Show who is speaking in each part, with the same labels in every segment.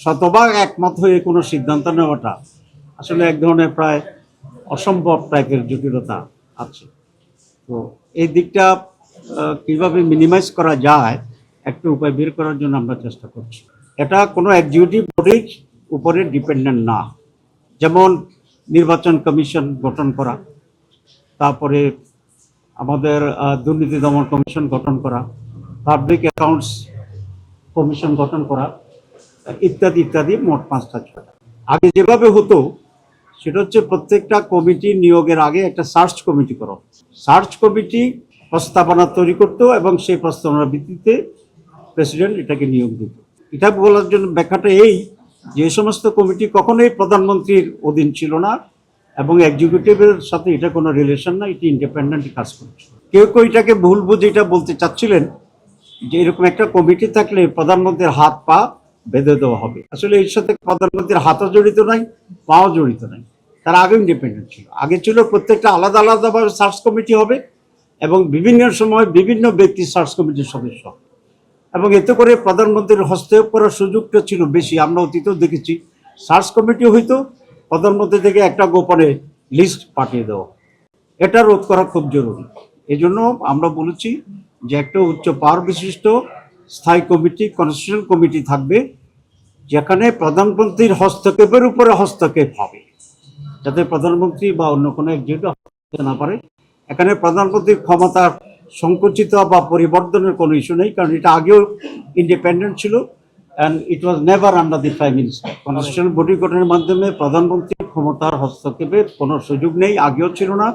Speaker 1: শতভাগ একমত হয়ে কোনো সিদ্ধান্ত নেওয়াটা আসলে এক ধরনের প্রায় অসম্ভব টাইপের জটিলতা আছে। তো এই দিকটা কিভাবে মিনিমাইজ করা যায় একটা উপায় বের করার জন্য আমরা চেষ্টা করছি। এটা কোনো এক্সিকিউটিভ বডির উপরে ডিপেন্ডেন্ট না। যেমন নির্বাচন কমিশন গঠন করা, তারপরে আমাদের দুর্নীতি দমন কমিশন গঠন করা, পাবলিক অ্যাকাউন্টস কমিশন গঠন করা, ইত্যাদি ইত্যাদি, মোট 5টা 6টা। আগে যেভাবে হতো সেটা হচ্ছে প্রত্যেকটা কমিটি নিয়োগের আগে একটা সার্চ কমিটি করা। সার্চ কমিটি প্রস্তাবনা তৈরি করতো এবং সেই প্রস্তাবনার ভিত্তিতে প্রেসিডেন্ট এটাকে নিয়োগ দিত। এটা বলার জন্য ব্যাখ্যাটা এই যে সমস্ত কমিটি কখনোই প্রধানমন্ত্রীর অধীন ছিল না এবং এক্সিকিউটিভের সাথে এটা কোনো রিলেশন না, এটি ইন্ডিপেন্ডেন্ট কাজ করছে। কেউ কেউ এটাকে ভুল বুঝে এটা বলতে চাচ্ছিলেন যে এরকম একটা কমিটি থাকলে প্রধানমন্ত্রীর হাত পা বেঁধে দেওয়া হবে। আসলে এর সাথে প্রধানমন্ত্রীর হাতও জড়িত নাই, পাও জড়িত নাই। তারা আগে ইন্ডিপেন্ডেন্ট ছিল। আগে ছিল প্রত্যেকটা আলাদা আলাদাভাবে সার্চ কমিটি হবে এবং বিভিন্ন সময় বিভিন্ন ব্যক্তি সার্চ কমিটির সদস্য, এবং এতে করে প্রধানমন্ত্রীর হস্তক্ষেপ করার সুযোগটা ছিল বেশি। আমরা অতীতেও দেখেছি সার্চ কমিটি হইতো, প্রধানমন্ত্রী থেকে একটা গোপনে লিস্ট পাঠিয়ে দেওয়া। এটা রোধ করা খুব জরুরি। এই জন্য আমরা বলেছি যে একটা উচ্চ পাওয়ার বিশিষ্ট স্থায়ী কমিটি, কনস্টিটিউশন কমিটি থাকবে, যেখানে প্রধানমন্ত্রীর হস্তক্ষেপের উপরে হস্তক্ষেপ হবে, যাতে প্রধানমন্ত্রী বা অন্য কোনো এক্সিকিউটিভ হতে না পারে। এখানে প্রধানমন্ত্রীর ক্ষমতার সংকুচিত বা পরিবর্তনের কোনো ইস্যু নেই, কারণ এটা আগেও ইন্ডিপেন্ডেন্ট ছিল and it was never under the prime minister. Constitutional body গঠনের মাধ্যমে প্রধানমন্ত্রীর ক্ষমতার হস্তক্ষেপের কোনো সুযোগ নেই, আগেও ছিল না।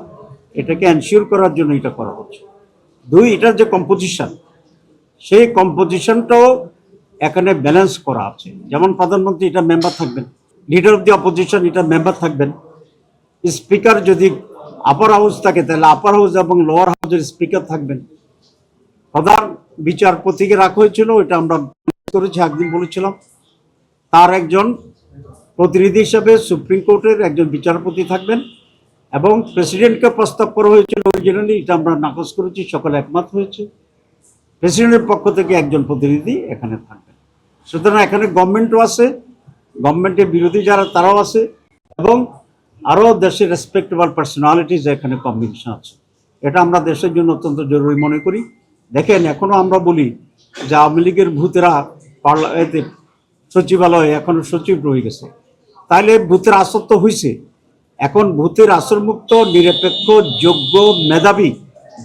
Speaker 1: এটাকে এনশিওর করার জন্য এটা করা হচ্ছে। 2, এটার যে কম্পোজিশন, সেই কম্পোজিশনটাও এখানে ব্যালেন্স করা আছে। যেমন প্রধানমন্ত্রী এটা মেম্বার থাকবেন, লিডার অফ দি অপোজিশন এটা মেম্বার থাকবেন, স্পিকার যদি আপার হাউস থাকে তাহলে আপার হাউস এবং লোয়ার হাউসের স্পিকার থাকবেন। প্রধান বিচারপতিকে রাখা হয়েছিল, এটা আমরা করেছি, একদিন বলেছিলাম। তার একজন প্রতিনিধি হিসাবে সুপ্রিম কোর্টের একজন বিচারপতি থাকবেন এবং প্রেসিডেন্টকে প্রস্তাব করা হয়েছিল অরিজিনালি, এটা আমরা নাকচ করেছি, সকলে একমত হয়েছে। প্রেসিডেন্টের পক্ষ থেকে একজন প্রতিনিধি এখানে থাকবেন। সুতরাং এখানে গভর্নমেন্টও আছে, গভর্নমেন্টের বিরোধী যারা তারাও আছে, এবং আরও দেশের রেসপেক্টেবল পার্সোনালিটিজ এখানে কম্বিনেশন আছে। এটা আমরা দেশের জন্য অত্যন্ত জরুরি মনে করি। দেখেন, এখনও আমরা বলি যে আওয়ামী লীগের ভূতেরা সচিবালয়ে এখনো সচিব রয়ে গেছে, তাইলে ভূতের আসর তো হয়েছে। এখন ভূতের আসরমুক্ত, নিরপেক্ষ, যোগ্য, মেধাবী,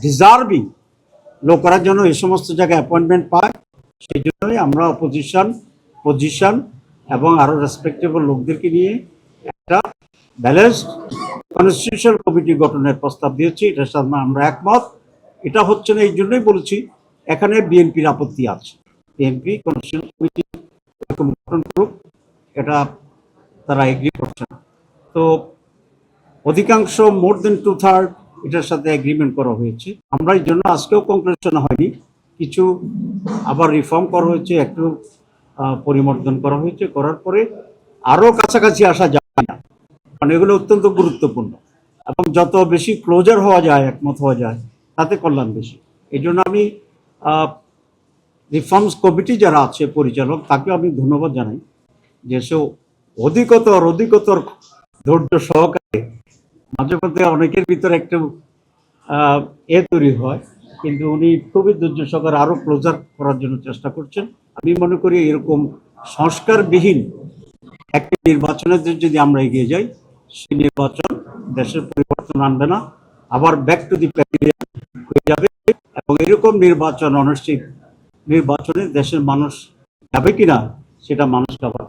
Speaker 1: ডিজার্ভিং লোকেরা যেন এই সমস্ত জায়গায় অ্যাপয়েন্টমেন্ট পায়, সেই জন্যই আমরা পজিশন এবং আরও রেসপেক্টেবল লোকদেরকে নিয়ে একটা ব্যালেন্সড কনস্টিটিউশনাল কমিটি গঠনের প্রস্তাব দিয়েছি। এটার সাথে আমরা একমত। এটা হচ্ছে না, এই জন্যই বলেছি এখানে বিএনপির আপত্তি আছে। বিএনপি কনস্টিটিউশনাল কমিটি গঠন করুক, এটা তারা এগ্রি করছে না। তো অধিকাংশ, মোর দেন 2/3 এটার সাথে এগ্রিমেন্ট করা হয়েছে। আমরা এই জন্য আজকেও কনক্লুশন হয়নি, কিছু আবার রিফর্ম করা হয়েছে, একটু পরিবর্তন করা হয়েছে। করার পরে আরও কাছাকাছি আসা যায় না, কারণ এগুলো অত্যন্ত গুরুত্বপূর্ণ, এবং যত বেশি ক্লোজার হওয়া যায়, একমত হওয়া যায়, তাতে কল্যাণ বেশি। এই জন্য আমি রিফর্মস কমিটি যারা আছে পরিচালক, তাকেও আমি ধন্যবাদ জানাই যে সে অধিকতর ধৈর্য সহকারে, মাঝে মধ্যে অনেকের ভিতরে একটু তৈরি হয়, কিন্তু উনি খুবই ধৈর্য সহকারে আরও ক্লোজার করার জন্য চেষ্টা করছেন। আমি মনে করি এরকম সংস্কারবিহীন একটি নির্বাচনের যদি আমরা এগিয়ে যাই, সেই নির্বাচন দেশের পরিবর্তন আনবে না, আবার ব্যাক টু দি প্যারিডিয়াম হয়ে যাবে। এবং এরকম নির্বাচনে দেশের মানুষ যাবে কিনা সেটা মানুষকে আবার